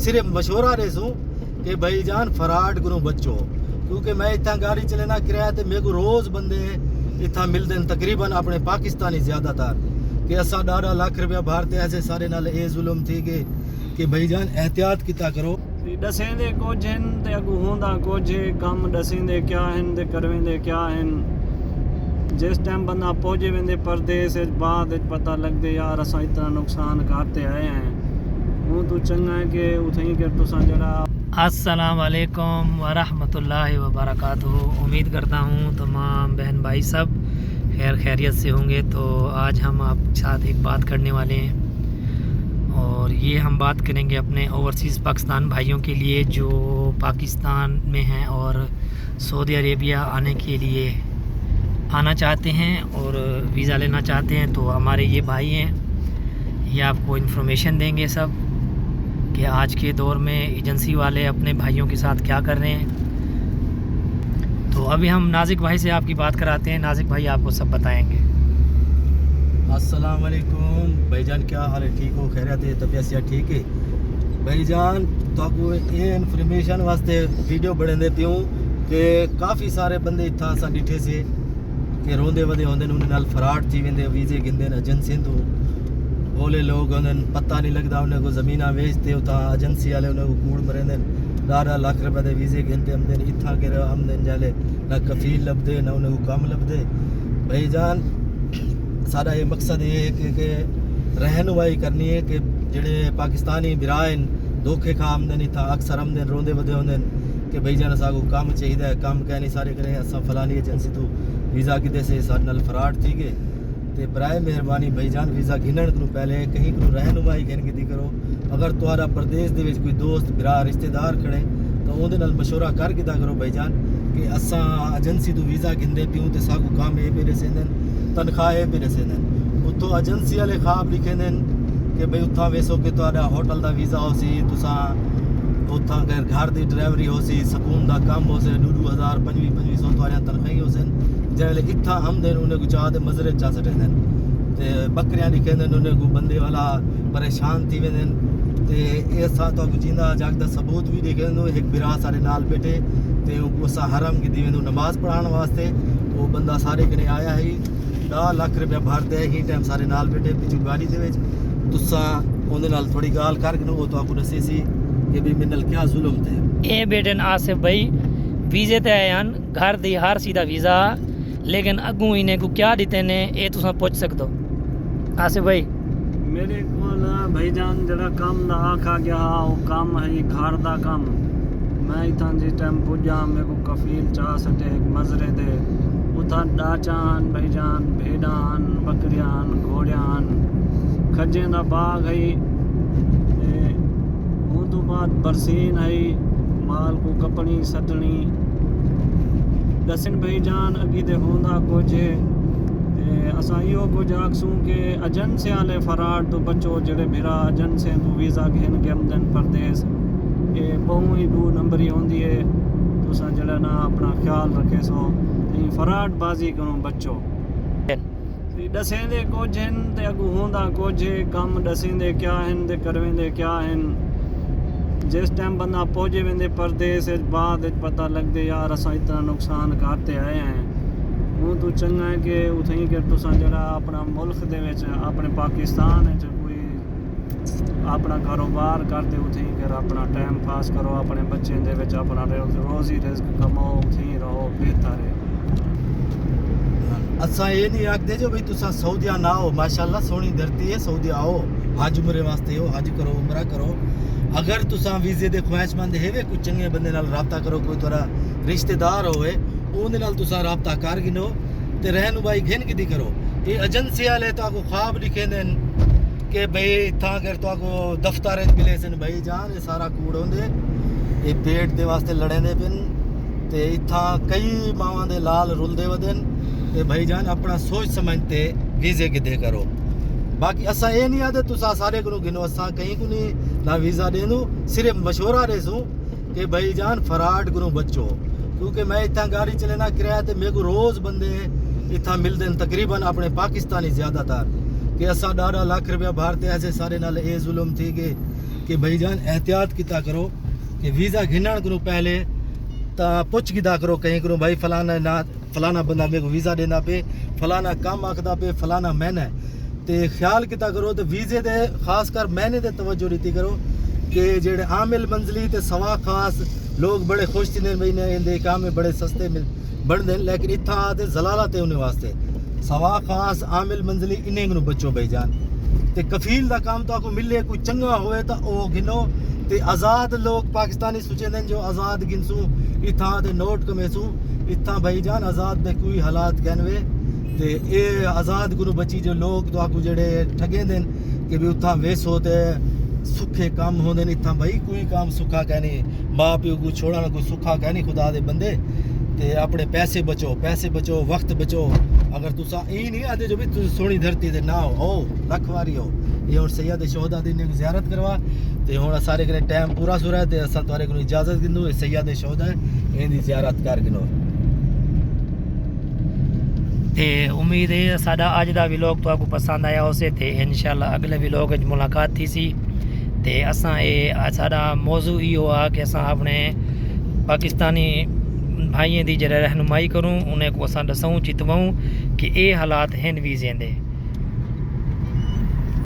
सिर्फ मशवरा दे सूं कि भाई जान फराड करूँ बच्चो, क्योंकि मैं इतना गाड़ी चलेना किराया तो मेरे को रोज़ बंदे इतना मिलते हैं तकरीबन अपने पाकिस्तानी ज़्यादातर कि असा ॾाढा लाख रुपया भारत ऐसे सारे नाल ए जुल्म थी गए कि भाई जान एहतियात किता करो। दसेंदे कुछ हैं ते अगू होंदा कुछ कम दसेंदे क्या हैं ते करवेंदे क्या हैं। जिस टाइम बंदा पहुंचे वेंदे परदेस बाद पता लगदे यार असा इतना नुकसान करते आए हैं। हूँ तू चंगा है कि उठई कर तुसा जरा। अस्सलाम वालेकुम वरहमतुल्लाहि वबरकातुहू। उम्मीद करता हूँ तमाम बहन भाई सब खैर खैरियत से होंगे। तो आज हम आप साथ एक बात करने वाले हैं और ये हम बात करेंगे अपने ओवरसीज़ पाकिस्तान भाइयों के लिए जो पाकिस्तान में हैं और सऊदी अरेबिया आने के लिए आना चाहते हैं और वीज़ा लेना चाहते हैं। तो हमारे ये भाई हैं, ये आपको इन्फॉर्मेशन देंगे सब कि आज के दौर में एजेंसी वाले अपने भाइयों के साथ क्या कर रहे हैं। तो अभी हम नाजिक भाई से आपकी बात कराते हैं। नाजिक भाई आपको सब बताएंगे। अस्सलाम वालेकुम भाईजान, क्या हाल है? ठीक हो? खैरियत है? तबीयत से ठीक है भाईजान? तो आपको ये इन्फॉर्मेशन वास्ते वीडियो बढ़े पियूँ कि काफ़ी सारे बंदे इतना असा डिठे से कि रोंदे वदे होंदे उन्हें नाल फराड थी वेंदे, वीज़े गिंदे एजेंसी तो बोले लोग उन्हें पता नहीं लगता, उन्हें को ज़मीना बेचते उतना एजेंसी वाले उन्हें को कूड़ मरेंदे ॾाढा लाख रुपए के वीज़े गिनते आमदे इतना के आमदे जाले ना कफील लभदे ना उन्हें को कम लभदे। भाईजान सारा ये मकसद ये है कि रहनुमाई करनी है कि जेड़े पाकिस्तानी बिराइन धोखे खा आमदन था अक्सर आमदन रोंदे वदे होंदे कि भाईजान असां को काम चाहिए, काम कह नहीं सारे करें असां फलानी एजेंसी तो वीज़ा किते से सारे नाल फराड थी गए। तो बराए मेहरबानी भाईजान वीज़ा गिनण को पहले कहीं को रहनुमाई गिन की करो। अगर तुम्हारा प्रदेश दे विच कोई दोस्त बिरा रिश्तेदार खड़े तो उहदे नाल मशवरा कर किता करो भाईजान कि असां एजेंसी तो वीज़ा गिनदे पियूँ तो साकू काम ये पे रसेंदन तनख्वाह ये पे रसेंदन। उत्तों एजेंसी वाले ख्वाब लिखेंदन कि भाई उत्थां वेसो कि तुहाडा होटल का वीज़ा हो सी, तुसां उत्थां घर की ड्राइवरी हो सी, सकून का काम हो से 2,000 2500 तुहाडियां तनख्वाही हो सन। जैसे इतना आमदन उन्हें को चाह मजरे चा सटेंदन ते बकरियां लिखेंदन उन्हें को बंदे वाला परेशान थी वेंदन। ते ऐसा तो जींदा जागदा सबूत भी देखेंदो एक बिरा सारे नाल बैठे ते उसा हरम की दी वेंदो नमाज पढ़ाने वास्ते। वो बंदा सारे कने आया है 10 लाख रुपया भरते है ही टाइम सारे नाल बैठे पिछू गाड़ी दे विच तुसा उहदे नाल थोड़ी गाल करके वो तो आपको दसे सी कि भी मेरे नाल क्या जुल्म थे। ए बेटन आसिफ भाई वीज़े ते आए हैं घर दी हर सीधा वीज़ा लेकिन अगू इन्हें को क्या दिते ने ये तुसा पूछ सकते हो। आसिफ भाई मेरे को भाईजान जरा काम दा आखा गया वो काम है घर दा काम। मैं इतना जिस टाइम पुजा मेरे को कफील चाह सटे मजरे दे उतना डाचान भाईजान भेड़ान बकरियान घोड़ियान खजें दा बाग है वो तो बाद बरसीन है माल को कपनी सटनी दसन भाईजान अगी दे होंदा कुछ असां इहो कुछ आखसूं कि एजेंसी वाले फराड तो बचो जड़े बिरा एजेंसी तो वीज़ा घिन के आमदन परदेस ये बहु ही 2 नंबरी होंदी है। तुसा जड़ा ना अपना ख्याल रखे सो फराड बाजी करो बच्चो। दसेंदे कुछ हैं ते अगू होंदा कुछ कम दसेंदे क्या हैं ते करवेंदे क्या हैं। जिस टाइम बंदा पहुंचे वेंदे परदेस बाद पता लगदे यार असा इतना नुकसान करते आए हैं। हूँ तू चंगा है कि उठई कर तुसा जरा अपना मुल्क दे विच अपने पाकिस्तान कोई अपना कारोबार करते उठई कर अपना टाइम पास करो, अपने बच्चे दे विच अपना रोजी रिज़्क कमाओ, उठई रहो बेहतर है। असा ये नहीं आखते जो भाई तुसा सऊदिया ना हो, माशाल्लाह सोहनी धरती है, सऊदी आओ हज उमरे वास्ते हो, हज करो उमरा करो। अगर तुसा वीज़े दे ख्वाहिशमंद है कोई चंगे बंदे नाल राबता करो, कोई तुहारा रिश्तेदार होवे उहदे नाल तुसा राबता कर गिनो ते रहनुमाई घिन की करो। ये एजेंसी वाले तो आपको ख्वाब लिखेंदन कि भाई इतना अगर तो आपको दफ्तर मिले सन भाई जान ये सारा कूड़ होंदे ये पेट दे वास्ते लड़ेंदे पिन ते इतना कई मावां दे लाल रुलदे वदन ते भाई जान अपना सोच समझते वीज़े किते करो। बाकी असा ये नहीं आते तुसा सारे को गिनो, असा कहीं को नहीं ना वीज़ा देनू, सिर्फ मशवरा दे सूं कि भाई जान फराड करूँ बच्चो, क्योंकि मैं इतना गाड़ी चलेना किराया तो मेरे को रोज़ बंदे इतना मिलते हैं तकरीबन अपने पाकिस्तानी ज़्यादातर कि असा ॾाढा लाख रुपया भारत ऐसे सारे नाल ए जुल्म थी गए कि भाईजान एहतियात किता करो कि वीज़ा घिनण को पहले ता पुछ किता करो कहीं करो भाई फलाना बंदा मेरे को वीज़ा देना पे, फलाना काम आखदा पे, फलाना महीना ते ख्याल किता करो तो वीज़े दे खास कर महीने ते तवज्जो दी करो कि जेड़े आमिल मंजली ते सवा खास लोग बड़े खुश थी महीने इंदे काम में बड़े सस्ते बनते, लेकिन इत्था आते जलाला ते उन्हें वास्ते सवा खास आमिल मंजली इन्हें को बचो भाईजान ते कफील दा काम तो आपको मिले कोई चंगा होए तो ओ गिनो ते आज़ाद लोग पाकिस्तानी सोचते जो आज़ाद गिनसू इत्था ते नोट कमेसू इत्था भाईजान आज़ाद दे कोई हालात कहनवे ते ये आज़ाद गुरु बची जो लोग तो आपको जेड़े ठगे देन कि भी उत्था वेसो ते सुखे काम होंदे इत्था भाई कोई काम सुखा कहनी माँ प्यो को छोड़ना कोई सुखा कहनी खुदा दे बंदे ते अपने पैसे बचो वक्त बचो। अगर तुसा ई नहीं आते जो भी तुम सोनी धरती दे ना हो रखवारी हो ये हुण सैयद शोहदा दी ने ज़ियारत करवा ते हुण सारे करे टाइम पूरा सुरा ते असां तुआरे को इजाजत गिंदू सैयद शोहदा इहदी ज़ियारत कर गिनो ते उम्मीद है साडा अज दा व्लॉग तो आपको पसंद आया होसे ते इंशाल्लाह अगले व्लॉग विच मुलाकात थी सी ते असां ए साडा मौजू इहो आ कि असां अपने पाकिस्तानी भाइयों की जरा रहनुमाई करूँ उन्हें को असां दसूं चितवाऊं कि ये हालात हैं वीज़े दे।